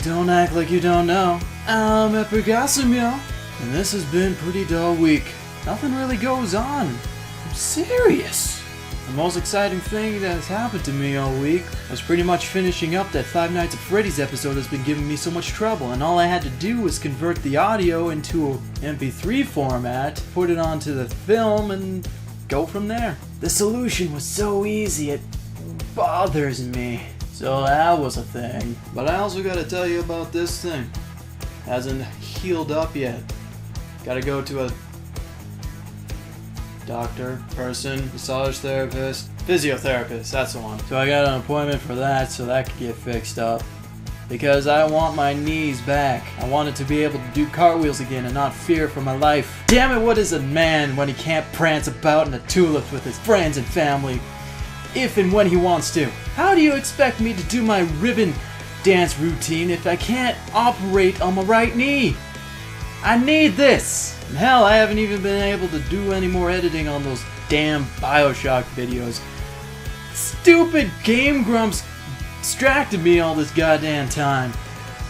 Don't act like you don't know. I'm Epigasimio, and this has been a pretty dull week. Nothing really goes on. I'm serious. The most exciting thing that has happened to me all week was pretty much finishing up that Five Nights at Freddy's episode that's been giving me so much trouble, and all I had to do was convert the audio into MP3 format, put it onto the film, and go from there. The solution was so easy, it bothers me. So that was a thing. But I also gotta tell you about this thing. Hasn't healed up yet. Gotta go to a doctor, person, massage therapist, physiotherapist, that's the one. So I got an appointment for that so that could get fixed up. Because I want my knees back. I wanted to be able to do cartwheels again and not fear for my life. Damn it, what is a man when he can't prance about in a tulip with his friends and family? If and when he wants to. How do you expect me to do my ribbon dance routine if I can't operate on my right knee? I need this! And hell, I haven't even been able to do any more editing on those damn BioShock videos. Stupid Game Grumps distracted me all this goddamn time.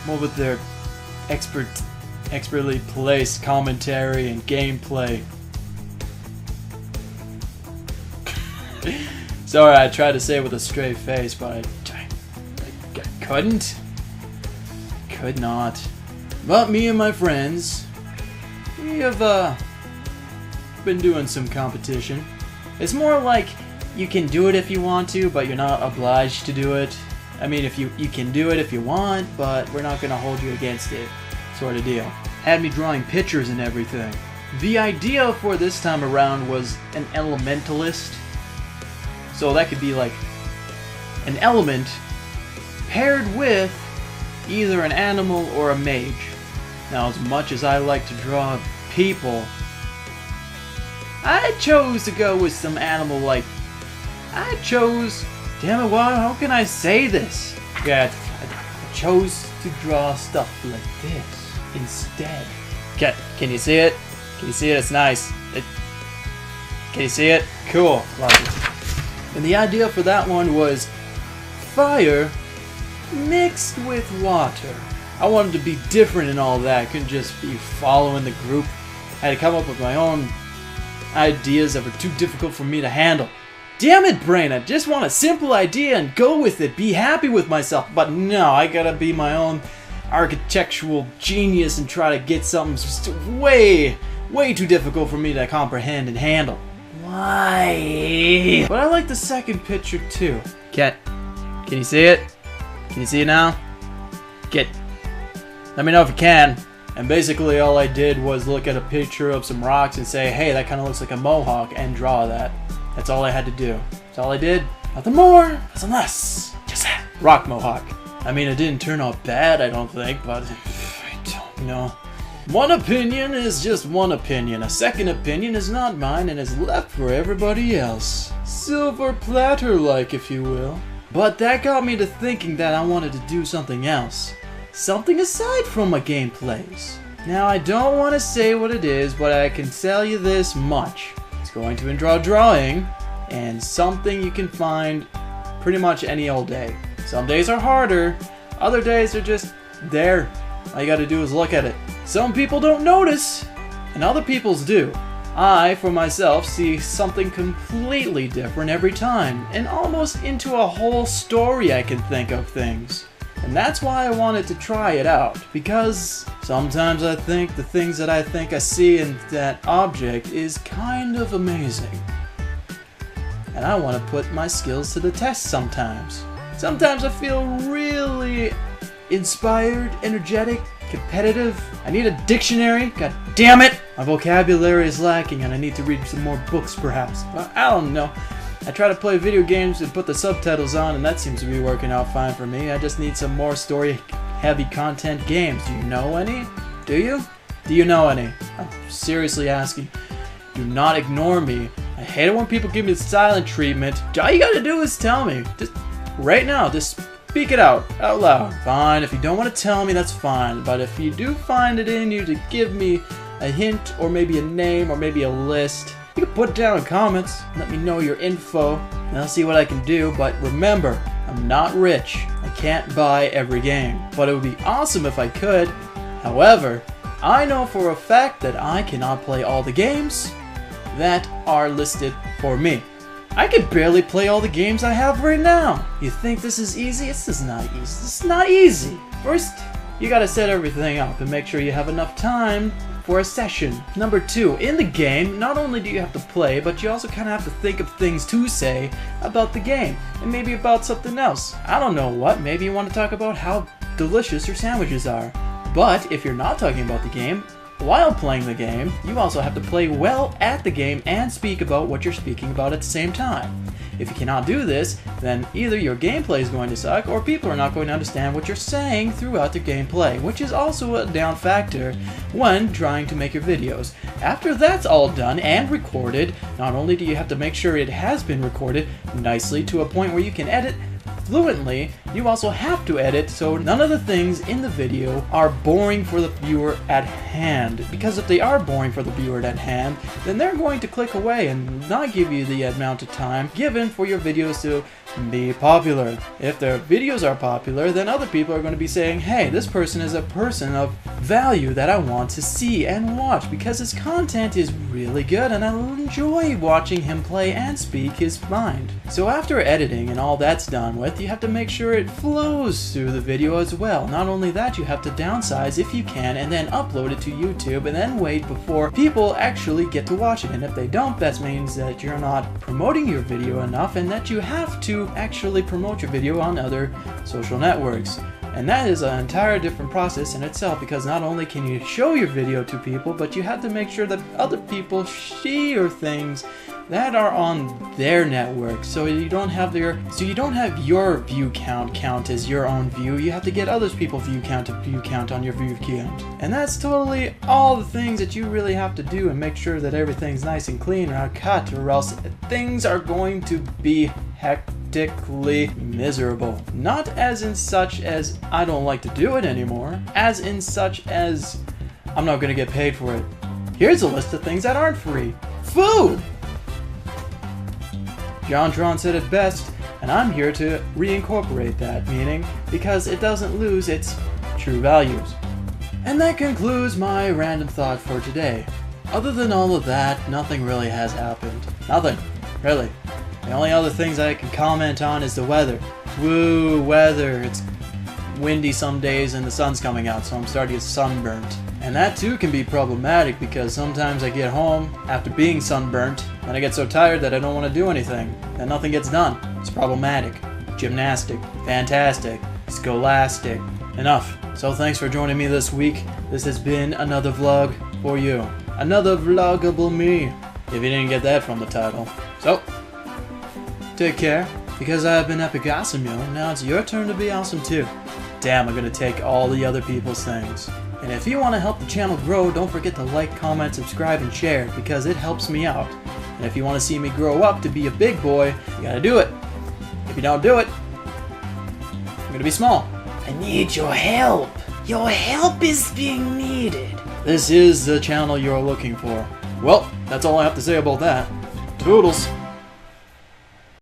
More with their expertly placed commentary and gameplay. Sorry, I tried to say it with a straight face, but I couldn't. Could not. But me and my friends, we have been doing some competition. It's more like you can do it if you want to, but you're not obliged to do it. I mean, if you can do it if you want, but we're not gonna hold you against it, sort of deal. Had me drawing pictures and everything. The idea for this time around was an elementalist. So that could be like an element paired with either an animal or a mage. Now, as much as I like to draw people, I chose to go with some animal like... Damn it, how can I say this? Yeah, I chose to draw stuff like this instead. Can you see it? Can you see it? It's nice. Can you see it? Cool. Love it. And the idea for that one was fire mixed with water. I wanted to be different in all that. I couldn't just be following the group. I had to come up with my own ideas that were too difficult for me to handle. Damn it, brain, I just want a simple idea and go with it, be happy with myself. But no, I gotta be my own architectural genius and try to get something just way too difficult for me to comprehend and handle. Why? But I like the second picture too. Can you see it? Can you see it now? Let me know if you can. And basically all I did was look at a picture of some rocks and say, hey, that kind of looks like a mohawk, and draw that. That's all I had to do. That's all I did. Nothing more, nothing less. Just that. Rock mohawk. I mean, it didn't turn out bad, I don't think, but I don't know. One opinion is just one opinion. A second opinion is not mine and is left for everybody else. Silver platter-like, if you will. But that got me to thinking that I wanted to do something else. Something aside from my gameplays. Now, I don't want to say what it is, but I can tell you this much. It's going to involve drawing, and something you can find pretty much any old day. Some days are harder, other days are just there. All you gotta do is look at it. Some people don't notice, and other people's do. I, for myself, see something completely different every time, and almost into a whole story I can think of things. And that's why I wanted to try it out, because sometimes I think the things that I think I see in that object is kind of amazing. And I want to put my skills to the test sometimes. Sometimes I feel really inspired, energetic, competitive. I need a dictionary, god damn it! My vocabulary is lacking and I need to read some more books perhaps. I don't know. I try to play video games and put the subtitles on, and that seems to be working out fine for me. I just need some more story-heavy content games. Do you know any? Do you? Do you know any? I'm seriously asking. Do not ignore me. I hate it when people give me the silent treatment. All you gotta do is tell me. Just right now, just speak it out loud. Fine, if you don't want to tell me, that's fine. But if you do find it in you to give me a hint, or maybe a name, or maybe a list, you can put it down in comments. Let me know your info, and I'll see what I can do. But remember, I'm not rich. I can't buy every game, but it would be awesome if I could. However, I know for a fact that I cannot play all the games that are listed for me. I can barely play all the games I have right now. You think this is easy? This is not easy. This is not easy. First, you gotta set everything up and make sure you have enough time for a session. Number 2, in the game, not only do you have to play, but you also kind of have to think of things to say about the game, and maybe about something else. I don't know what, maybe you want to talk about how delicious your sandwiches are. But if you're not talking about the game, while playing the game, you also have to play well at the game and speak about what you're speaking about at the same time. If you cannot do this, then either your gameplay is going to suck or people are not going to understand what you're saying throughout the gameplay, which is also a down factor when trying to make your videos. After that's all done and recorded, not only do you have to make sure it has been recorded nicely to a point where you can edit fluently, you also have to edit so none of the things in the video are boring for the viewer at hand. Because if they are boring for the viewer at hand, then they're going to click away and not give you the amount of time given for your videos to be popular. If their videos are popular, then other people are going to be saying, hey, this person is a person of value that I want to see and watch because his content is really good and I'll enjoy watching him play and speak his mind. So after editing and all that's done with, you have to make sure it flows through the video as well. Not only that, you have to downsize if you can and then upload it to YouTube and then wait before people actually get to watch it. And if they don't, that means that you're not promoting your video enough and that you have to actually promote your video on other social networks. And that is an entire different process in itself because not only can you show your video to people, but you have to make sure that other people see your things that are on their network, so you don't have your view count as your own view. You have to get other people's view count on your view count. And that's totally all the things that you really have to do and make sure that everything's nice and clean or cut, or else things are going to be hectically miserable. Not as in such as I don't like to do it anymore, as in such as I'm not gonna get paid for it. Here's a list of things that aren't free. Food! JonTron said it best, and I'm here to reincorporate that meaning because it doesn't lose its true values. And that concludes my random thought for today. Other than all of that, nothing really has happened. Nothing, really. The only other things I can comment on is the weather. Woo, weather. It's windy some days and the sun's coming out, so I'm starting to get sunburnt. And that too can be problematic because sometimes I get home after being sunburnt and I get so tired that I don't want to do anything, and nothing gets done. It's problematic. Gymnastic. Fantastic. Scholastic. Enough. So thanks for joining me this week. This has been another vlog for you. Another vloggable me, if you didn't get that from the title. So, take care, because I've been Epic Awesome, yo. Now it's your turn to be awesome too. Damn, I'm gonna take all the other people's things. And if you want to help the channel grow, don't forget to like, comment, subscribe, and share, because it helps me out. And if you want to see me grow up to be a big boy, you gotta do it. If you don't do it, I'm gonna be small. I need your help. Your help is being needed. This is the channel you're looking for. Well, that's all I have to say about that. Toodles.